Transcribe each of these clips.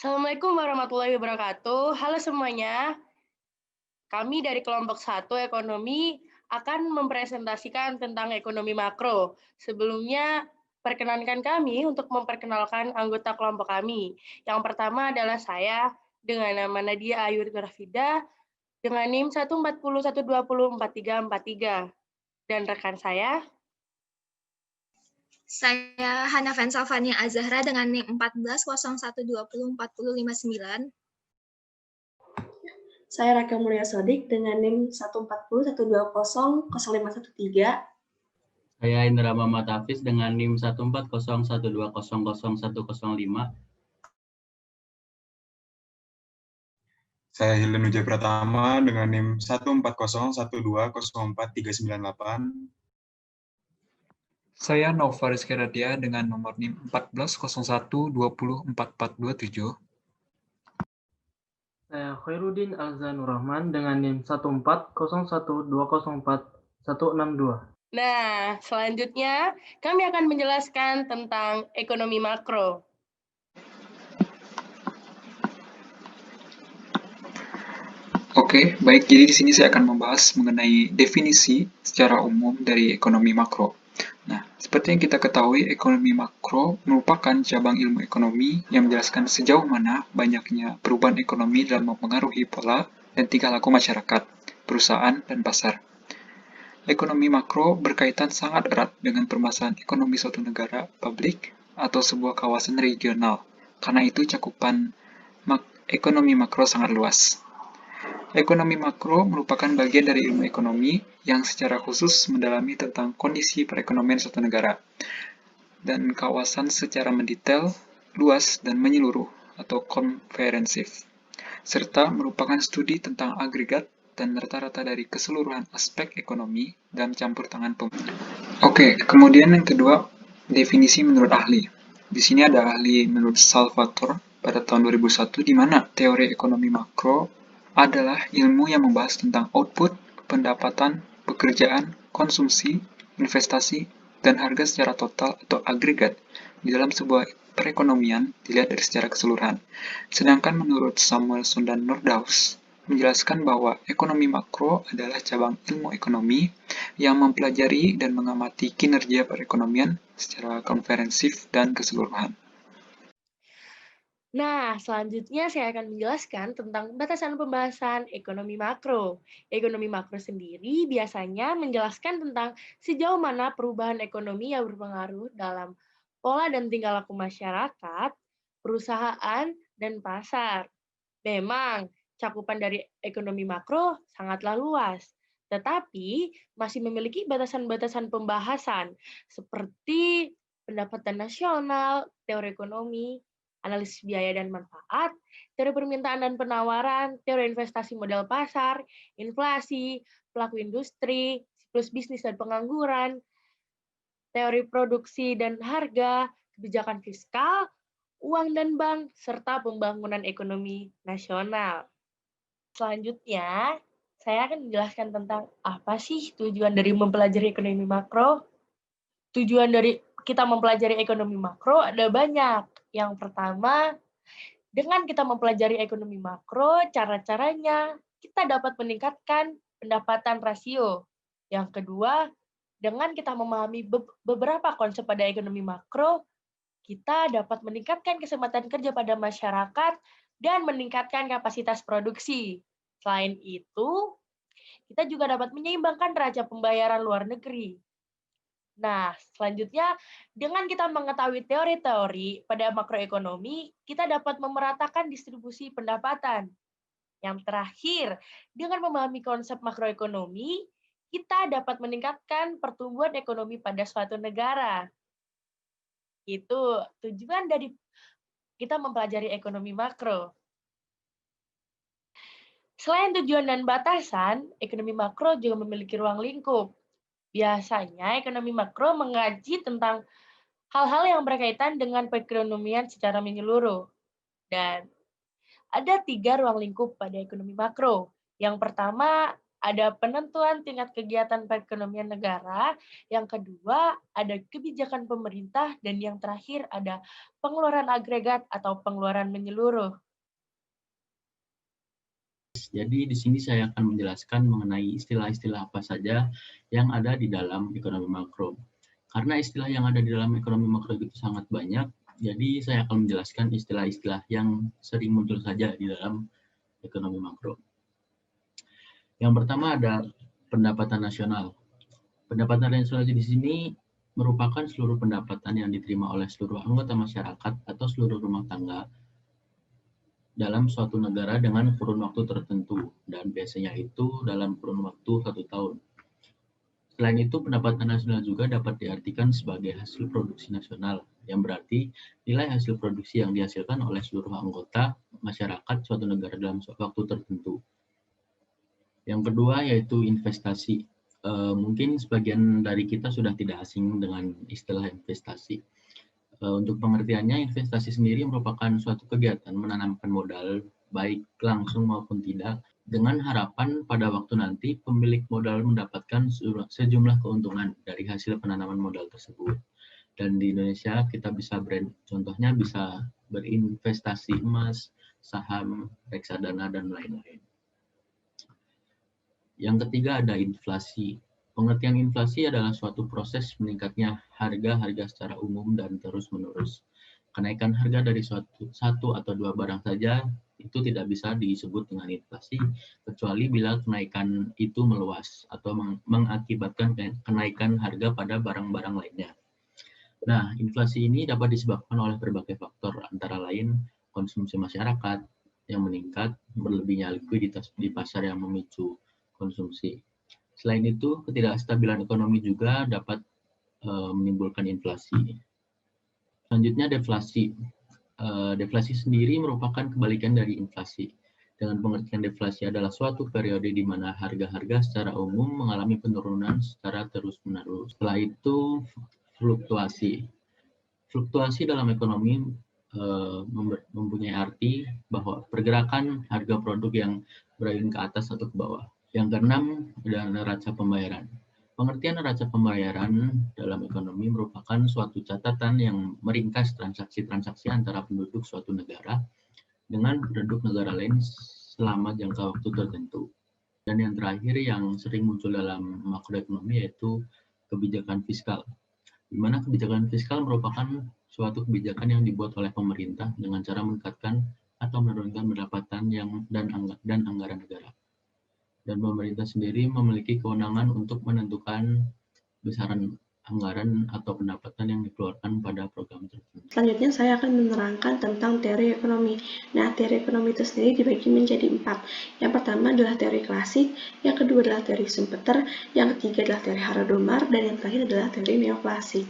Assalamualaikum warahmatullahi wabarakatuh. Halo semuanya, kami dari kelompok 1 ekonomi akan mempresentasikan tentang ekonomi makro. Sebelumnya, perkenankan kami untuk memperkenalkan anggota kelompok kami. Yang pertama adalah saya dengan nama Nadia Ayu Rafida dengan NIM 14012043433 dan rekan saya. Saya Hanafen Salvania Azahra dengan NIM 1401204059. Saya Raka Mulia Sodik dengan NIM 14012000513. Saya Indra Muhammad Hafiz dengan NIM 14012000105. Saya Hilden Wijaya Pratama dengan NIM 14012043998. Saya Nova Rizky Radia dengan nomor NIM 1401204427. Saya Khairuddin Alzanur Rahman dengan NIM 14012041162. Nah, selanjutnya kami akan menjelaskan tentang ekonomi makro. Oke, baik. Jadi di sini saya akan membahas mengenai definisi secara umum dari ekonomi makro. Nah, seperti yang kita ketahui, ekonomi makro merupakan cabang ilmu ekonomi yang menjelaskan sejauh mana banyaknya perubahan ekonomi dalam mempengaruhi pola dan tingkah laku masyarakat, perusahaan, dan pasar. Ekonomi makro berkaitan sangat erat dengan permasalahan ekonomi suatu negara, publik, atau sebuah kawasan regional. Karena itu cakupan ekonomi makro sangat luas. Ekonomi makro merupakan bagian dari ilmu ekonomi yang secara khusus mendalami tentang kondisi perekonomian suatu negara dan kawasan secara mendetail, luas, dan menyeluruh atau komprehensif, serta merupakan studi tentang agregat dan rata-rata dari keseluruhan aspek ekonomi dan campur tangan pemerintah. Oke, kemudian yang kedua, definisi menurut ahli. Di sini ada ahli menurut Salvatore pada tahun 2001, di mana teori ekonomi makro adalah ilmu yang membahas tentang output, pendapatan, pekerjaan, konsumsi, investasi, dan harga secara total atau agregat di dalam sebuah perekonomian dilihat dari secara keseluruhan. Sedangkan menurut Samuelson dan Nordhaus, menjelaskan bahwa ekonomi makro adalah cabang ilmu ekonomi yang mempelajari dan mengamati kinerja perekonomian secara komprehensif dan keseluruhan. Nah, selanjutnya saya akan menjelaskan tentang batasan pembahasan ekonomi makro. Ekonomi makro sendiri biasanya menjelaskan tentang sejauh mana perubahan ekonomi yang berpengaruh dalam pola dan tingkah laku masyarakat, perusahaan, dan pasar. Memang, cakupan dari ekonomi makro sangatlah luas, tetapi masih memiliki batasan-batasan pembahasan seperti pendapatan nasional, teori ekonomi, analisis biaya dan manfaat, teori permintaan dan penawaran, teori investasi modal pasar, inflasi, pelaku industri, siklus bisnis dan pengangguran, teori produksi dan harga, kebijakan fiskal, uang dan bank, serta pembangunan ekonomi nasional. Selanjutnya, saya akan menjelaskan tentang apa sih tujuan dari mempelajari ekonomi makro. Tujuan dari kita mempelajari ekonomi makro ada banyak. Yang pertama, dengan kita mempelajari ekonomi makro, cara-caranya kita dapat meningkatkan pendapatan rasio. Yang kedua, dengan kita memahami beberapa konsep pada ekonomi makro, kita dapat meningkatkan kesempatan kerja pada masyarakat dan meningkatkan kapasitas produksi. Selain itu, kita juga dapat menyeimbangkan neraca pembayaran luar negeri. Nah, selanjutnya, dengan kita mengetahui teori-teori pada makroekonomi, kita dapat memeratakan distribusi pendapatan. Yang terakhir, dengan memahami konsep makroekonomi, kita dapat meningkatkan pertumbuhan ekonomi pada suatu negara. Itu tujuan dari kita mempelajari ekonomi makro. Selain tujuan dan batasan, ekonomi makro juga memiliki ruang lingkup. Biasanya ekonomi makro mengkaji tentang hal-hal yang berkaitan dengan perekonomian secara menyeluruh. Dan ada 3 ruang lingkup pada ekonomi makro. Yang pertama ada penentuan tingkat kegiatan perekonomian negara, yang kedua ada kebijakan pemerintah, dan yang terakhir ada pengeluaran agregat atau pengeluaran menyeluruh. Jadi di sini saya akan menjelaskan mengenai istilah-istilah apa saja yang ada di dalam ekonomi makro. Karena istilah yang ada di dalam ekonomi makro itu sangat banyak, jadi saya akan menjelaskan istilah-istilah yang sering muncul saja di dalam ekonomi makro. Yang pertama ada pendapatan nasional. Pendapatan nasional di sini merupakan seluruh pendapatan yang diterima oleh seluruh anggota masyarakat atau seluruh rumah tangga dalam suatu negara dengan kurun waktu tertentu, dan biasanya itu dalam kurun waktu 1 tahun. Selain itu, pendapatan nasional juga dapat diartikan sebagai hasil produksi nasional, yang berarti nilai hasil produksi yang dihasilkan oleh seluruh anggota masyarakat suatu negara dalam waktu tertentu. Yang kedua yaitu investasi. Mungkin sebagian dari kita sudah tidak asing dengan istilah investasi. Untuk pengertiannya, investasi sendiri merupakan suatu kegiatan menanamkan modal, baik langsung maupun tidak, dengan harapan pada waktu nanti pemilik modal mendapatkan sejumlah keuntungan dari hasil penanaman modal tersebut. Dan di Indonesia kita bisa contohnya bisa berinvestasi emas, saham, reksadana, dan lain-lain. Yang ketiga ada inflasi. Pengertian inflasi adalah suatu proses meningkatnya harga-harga secara umum dan terus-menerus. Kenaikan harga dari satu atau dua barang saja itu tidak bisa disebut dengan inflasi, kecuali bila kenaikan itu meluas atau mengakibatkan kenaikan harga pada barang-barang lainnya. Nah, inflasi ini dapat disebabkan oleh berbagai faktor, antara lain konsumsi masyarakat yang meningkat, berlebihnya likuiditas di pasar yang memicu konsumsi. Selain itu, ketidakstabilan ekonomi juga dapat menimbulkan inflasi. Selanjutnya deflasi. Deflasi sendiri merupakan kebalikan dari inflasi. Dengan pengertian deflasi adalah suatu periode di mana harga-harga secara umum mengalami penurunan secara terus-menerus. Setelah itu, fluktuasi. Fluktuasi dalam ekonomi mempunyai arti bahwa pergerakan harga produk yang berayun ke atas atau ke bawah. Yang keenam adalah neraca pembayaran. Pengertian neraca pembayaran dalam ekonomi merupakan suatu catatan yang meringkas transaksi-transaksi antara penduduk suatu negara dengan penduduk negara lain selama jangka waktu tertentu. Dan yang terakhir yang sering muncul dalam makroekonomi yaitu kebijakan fiskal, di mana kebijakan fiskal merupakan suatu kebijakan yang dibuat oleh pemerintah dengan cara meningkatkan atau menurunkan pendapatan dan anggaran negara. Dan pemerintah sendiri memiliki kewenangan untuk menentukan besaran anggaran atau pendapatan yang dikeluarkan pada program tertentu. Selanjutnya saya akan menerangkan tentang teori ekonomi. Nah, teori ekonomi itu sendiri dibagi menjadi 4. Yang pertama adalah teori klasik, yang kedua adalah teori Schumpeter, yang ketiga adalah teori Harrod-Domar, dan yang terakhir adalah teori neoklasik.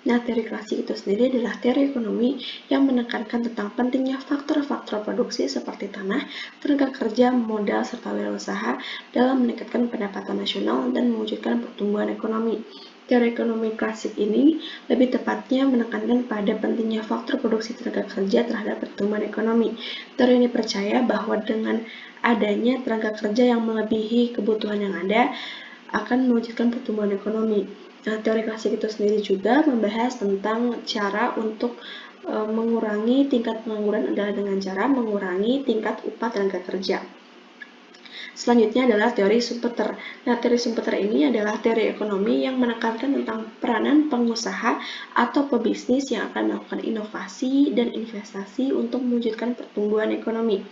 Nah, teori klasik itu sendiri adalah teori ekonomi yang menekankan tentang pentingnya faktor-faktor produksi seperti tanah, tenaga kerja, modal, serta wirausaha dalam meningkatkan pendapatan nasional dan mewujudkan pertumbuhan ekonomi. Teori ekonomi klasik ini lebih tepatnya menekankan pada pentingnya faktor produksi tenaga kerja terhadap pertumbuhan ekonomi. Teori ini percaya bahwa dengan adanya tenaga kerja yang melebihi kebutuhan yang ada akan mewujudkan pertumbuhan ekonomi. Nah, teori klasik itu sendiri juga membahas tentang cara untuk mengurangi tingkat pengangguran adalah dengan cara mengurangi tingkat upah tenaga kerja. Selanjutnya adalah teori Schumpeter. Nah, teori Schumpeter ini adalah teori ekonomi yang menekankan tentang peranan pengusaha atau pebisnis yang akan melakukan inovasi dan investasi untuk mewujudkan pertumbuhan ekonomi.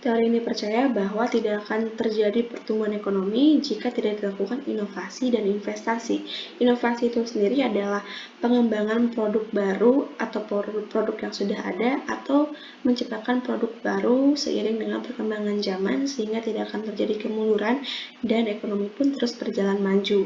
Teori ini percaya bahwa tidak akan terjadi pertumbuhan ekonomi jika tidak dilakukan inovasi dan investasi. Inovasi itu sendiri adalah pengembangan produk baru atau produk yang sudah ada atau menciptakan produk baru seiring dengan perkembangan zaman sehingga tidak akan terjadi kemunduran dan ekonomi pun terus berjalan maju.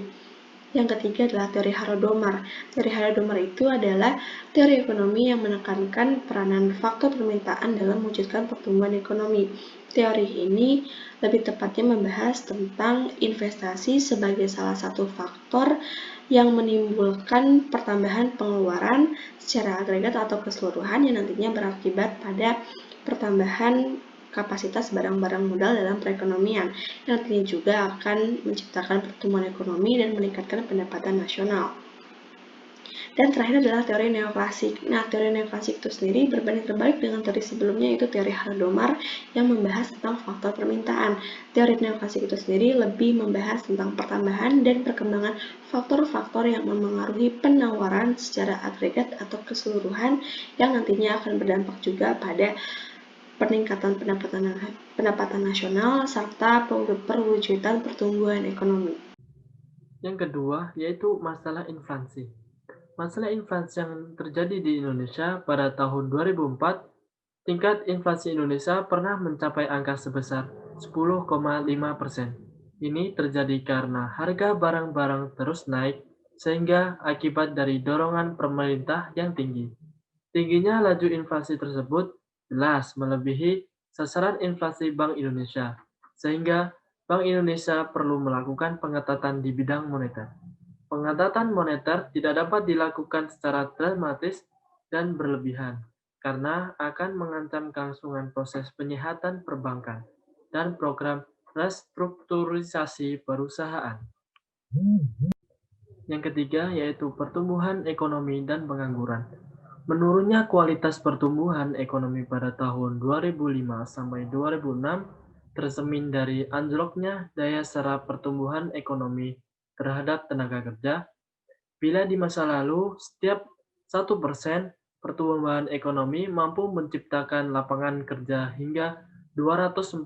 Yang ketiga adalah teori Harrod-Domar. Teori Harrod-Domar itu adalah teori ekonomi yang menekankan peranan faktor permintaan dalam mewujudkan pertumbuhan ekonomi. Teori ini lebih tepatnya membahas tentang investasi sebagai salah satu faktor yang menimbulkan pertambahan pengeluaran secara agregat atau keseluruhan yang nantinya berakibat pada pertambahan kapasitas barang-barang modal dalam perekonomian, yang nantinya juga akan menciptakan pertumbuhan ekonomi dan meningkatkan pendapatan nasional. Dan terakhir adalah teori neoklasik. Nah, teori neoklasik itu sendiri berbanding terbalik dengan teori sebelumnya, yaitu teori Hardomar yang membahas tentang faktor permintaan. Teori neoklasik itu sendiri lebih membahas tentang pertambahan dan perkembangan faktor-faktor yang memengaruhi penawaran secara agregat atau keseluruhan, yang nantinya akan berdampak juga pada peningkatan pendapatan nasional serta perwujudan pertumbuhan ekonomi. Yang kedua yaitu masalah inflasi. Masalah inflasi yang terjadi di Indonesia pada tahun 2004, tingkat inflasi Indonesia pernah mencapai angka sebesar 10,5%. Ini terjadi karena harga barang-barang terus naik, sehingga akibat dari dorongan pemerintah yang tinggi. Tingginya laju inflasi tersebut jelas melebihi sasaran inflasi Bank Indonesia, sehingga Bank Indonesia perlu melakukan pengetatan di bidang moneter. Pengetatan moneter tidak dapat dilakukan secara dramatis dan berlebihan, karena akan mengancam kelangsungan proses penyehatan perbankan dan program restrukturisasi perusahaan. Yang ketiga yaitu pertumbuhan ekonomi dan pengangguran. Menurunnya kualitas pertumbuhan ekonomi pada tahun 2005 sampai 2006 tercermin dari anjloknya daya serap pertumbuhan ekonomi terhadap tenaga kerja. Bila di masa lalu setiap 1% pertumbuhan ekonomi mampu menciptakan lapangan kerja hingga 240.000,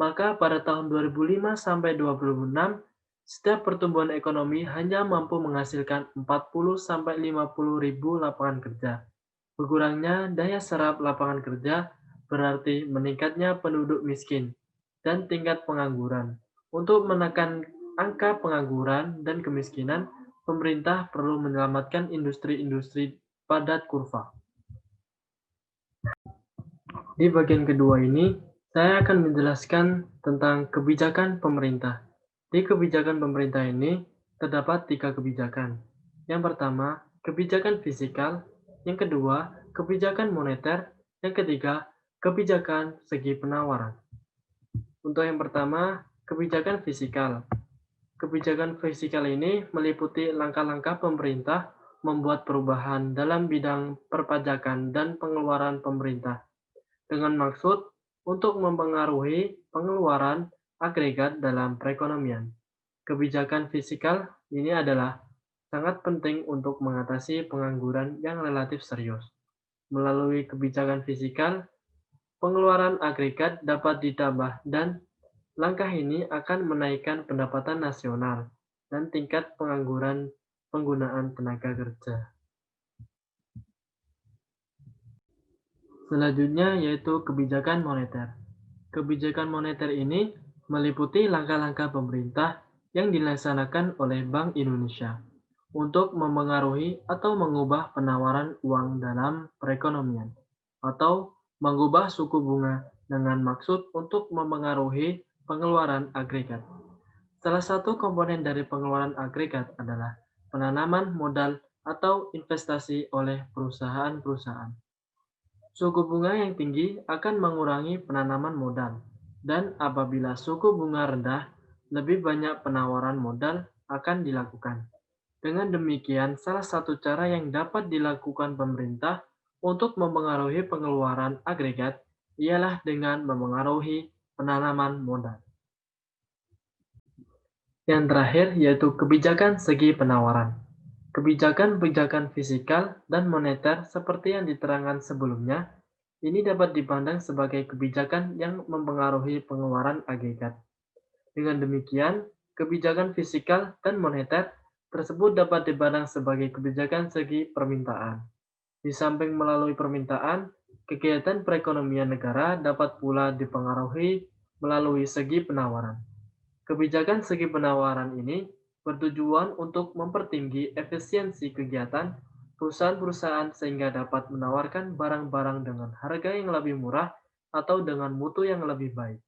maka pada tahun 2005 sampai 2006 setiap pertumbuhan ekonomi hanya mampu menghasilkan 40 sampai 50.000 lapangan kerja. Berkurangnya daya serap lapangan kerja berarti meningkatnya penduduk miskin dan tingkat pengangguran. Untuk menekan angka pengangguran dan kemiskinan, pemerintah perlu menyelamatkan industri-industri padat kurva. Di bagian kedua ini, saya akan menjelaskan tentang kebijakan pemerintah. Di kebijakan pemerintah ini, terdapat 3 kebijakan. Yang pertama, kebijakan fiskal. Yang kedua, kebijakan moneter. Yang ketiga, kebijakan segi penawaran. Untuk yang pertama, kebijakan fiskal. Kebijakan fiskal ini meliputi langkah-langkah pemerintah membuat perubahan dalam bidang perpajakan dan pengeluaran pemerintah, dengan maksud untuk mempengaruhi pengeluaran agregat dalam perekonomian. Kebijakan fiskal ini adalah sangat penting untuk mengatasi pengangguran yang relatif serius. Melalui kebijakan fiskal, pengeluaran agregat dapat ditambah dan langkah ini akan menaikkan pendapatan nasional dan tingkat pengangguran penggunaan tenaga kerja. Selanjutnya yaitu kebijakan moneter. Kebijakan moneter ini meliputi langkah-langkah pemerintah yang dilaksanakan oleh Bank Indonesia untuk memengaruhi atau mengubah penawaran uang dalam perekonomian, atau mengubah suku bunga dengan maksud untuk memengaruhi pengeluaran agregat. Salah satu komponen dari pengeluaran agregat adalah penanaman modal atau investasi oleh perusahaan-perusahaan. Suku bunga yang tinggi akan mengurangi penanaman modal, dan apabila suku bunga rendah, lebih banyak penawaran modal akan dilakukan. Dengan demikian, salah satu cara yang dapat dilakukan pemerintah untuk memengaruhi pengeluaran agregat ialah dengan memengaruhi penanaman modal. Yang terakhir yaitu kebijakan segi penawaran. Kebijakan-kebijakan fiskal dan moneter seperti yang diterangkan sebelumnya, ini dapat dipandang sebagai kebijakan yang mempengaruhi pengeluaran agregat. Dengan demikian, kebijakan fiskal dan moneter tersebut dapat dipandang sebagai kebijakan segi permintaan. Di samping melalui permintaan, kegiatan perekonomian negara dapat pula dipengaruhi melalui segi penawaran. Kebijakan segi penawaran ini bertujuan untuk mempertinggi efisiensi kegiatan perusahaan-perusahaan sehingga dapat menawarkan barang-barang dengan harga yang lebih murah atau dengan mutu yang lebih baik.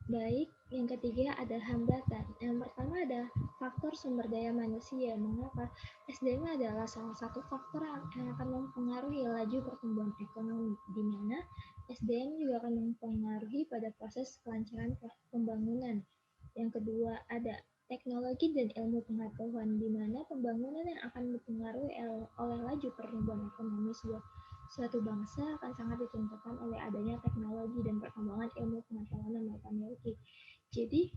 Baik, Yang ketiga ada hambatan. Yang pertama ada faktor sumber daya manusia. Mengapa? SDM adalah salah satu faktor yang akan mempengaruhi laju pertumbuhan ekonomi, di mana SDM juga akan mempengaruhi pada proses kelancaran pembangunan. Yang kedua ada teknologi dan ilmu pengetahuan, di mana pembangunan yang akan dipengaruhi oleh laju pertumbuhan ekonomi suatu bangsa akan sangat ditentukan oleh adanya teknologi dan perkembangan ilmu pengetahuan yang mereka miliki. Jadi,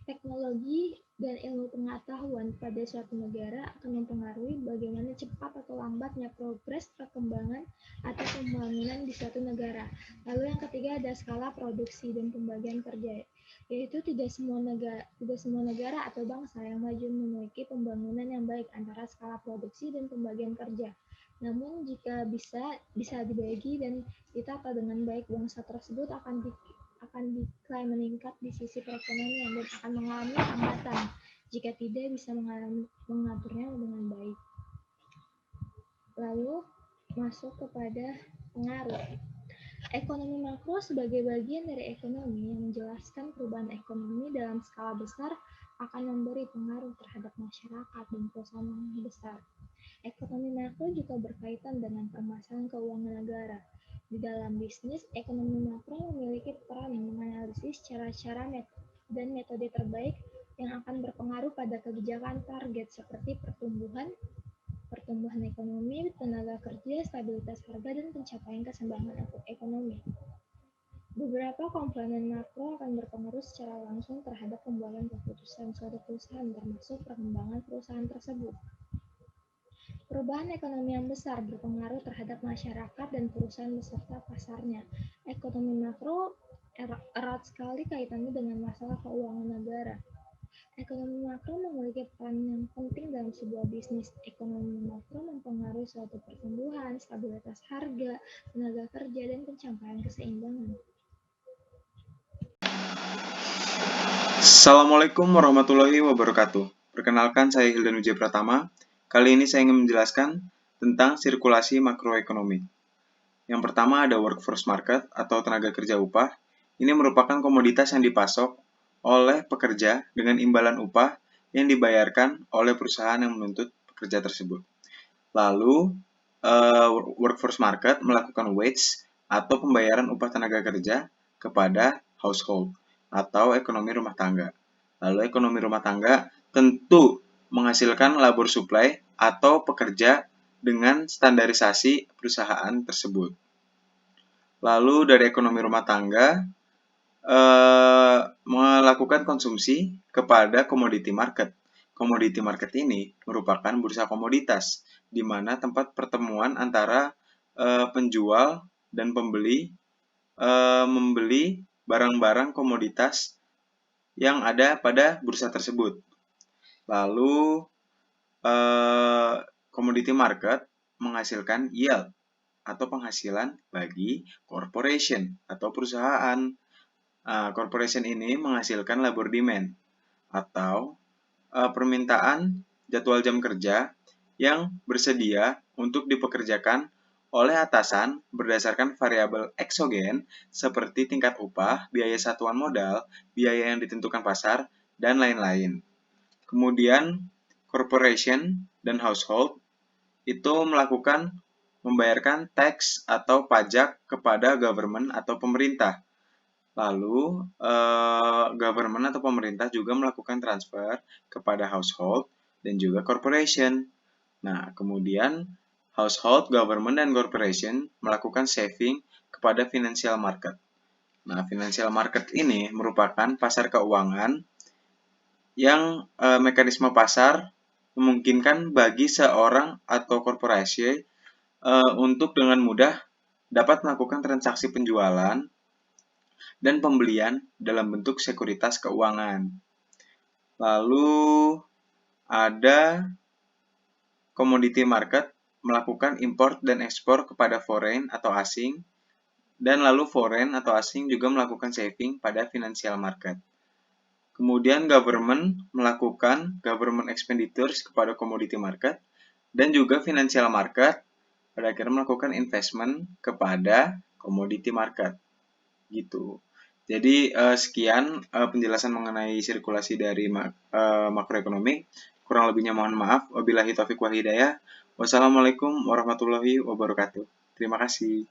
teknologi dan ilmu pengetahuan pada suatu negara akan mempengaruhi bagaimana cepat atau lambatnya progres perkembangan atau pembangunan di suatu negara. Lalu yang ketiga ada skala produksi dan pembagian kerja, yaitu tidak semua negara atau bangsa yang maju memiliki pembangunan yang baik antara skala produksi dan pembagian kerja. Namun jika bisa dibagi dan ditata dengan baik, bangsa tersebut akan diklaim meningkat di sisi perekonomian dan akan mengalami hambatan jika tidak bisa mengaturnya dengan baik. Lalu masuk kepada pengaruh. Ekonomi makro sebagai bagian dari ekonomi yang menjelaskan perubahan ekonomi dalam skala besar akan memberi pengaruh terhadap masyarakat dan perusahaan yang besar. Ekonomi makro juga berkaitan dengan permasalahan keuangan negara. Di dalam bisnis, ekonomi makro memiliki peran menganalisis cara-cara dan metode terbaik yang akan berpengaruh pada kebijakan target seperti pertumbuhan ekonomi, tenaga kerja, stabilitas harga, dan pencapaian keseimbangan ekonomi. Beberapa komponen makro akan berpengaruh secara langsung terhadap pembuatan keputusan suatu perusahaan, termasuk perkembangan perusahaan tersebut. Perubahan ekonomi yang besar berpengaruh terhadap masyarakat dan perusahaan beserta pasarnya. Ekonomi makro erat sekali kaitannya dengan masalah keuangan negara. Ekonomi makro memiliki peran yang penting dalam sebuah bisnis. Ekonomi makro mempengaruhi suatu pertumbuhan, stabilitas harga, tenaga kerja, dan pencapaian keseimbangan. Assalamualaikum warahmatullahi wabarakatuh. Perkenalkan, saya Hildan Wijaya Pratama. Kali ini saya ingin menjelaskan tentang sirkulasi makroekonomi. Yang pertama ada workforce market atau tenaga kerja upah. Ini merupakan komoditas yang dipasok oleh pekerja dengan imbalan upah yang dibayarkan oleh perusahaan yang menuntut pekerja tersebut. Lalu, workforce market melakukan wage atau pembayaran upah tenaga kerja kepada household atau ekonomi rumah tangga. Lalu ekonomi rumah tangga tentu menghasilkan labor supply atau pekerja dengan standarisasi perusahaan tersebut. Lalu dari ekonomi rumah tangga melakukan konsumsi kepada commodity market. Commodity market ini merupakan bursa komoditas, di mana tempat pertemuan antara penjual dan pembeli membeli barang-barang komoditas yang ada pada bursa tersebut. Lalu commodity market menghasilkan yield atau penghasilan bagi corporation atau perusahaan. Corporation ini menghasilkan labor demand atau permintaan jadwal jam kerja yang bersedia untuk dipekerjakan oleh atasan berdasarkan variabel eksogen seperti tingkat upah, biaya satuan modal, biaya yang ditentukan pasar, dan lain-lain. Kemudian, corporation dan household itu membayarkan tax atau pajak kepada government atau pemerintah. Lalu, government atau pemerintah juga melakukan transfer kepada household dan juga corporation. Nah, kemudian household, government, dan corporation melakukan saving kepada financial market. Nah, financial market ini merupakan pasar keuangan yang mekanisme pasar memungkinkan bagi seorang atau korporasi untuk dengan mudah dapat melakukan transaksi penjualan dan pembelian dalam bentuk sekuritas keuangan. Lalu ada commodity market melakukan import dan ekspor kepada foreign atau asing, dan lalu foreign atau asing juga melakukan saving pada financial market. Kemudian government melakukan government expenditures kepada commodity market, dan juga financial market pada akhirnya melakukan investment kepada commodity market. Gitu. Jadi sekian penjelasan mengenai sirkulasi dari makroekonomi. Kurang lebihnya mohon maaf. Wabillahi taufiq wal hidayah. Wassalamualaikum warahmatullahi wabarakatuh. Terima kasih.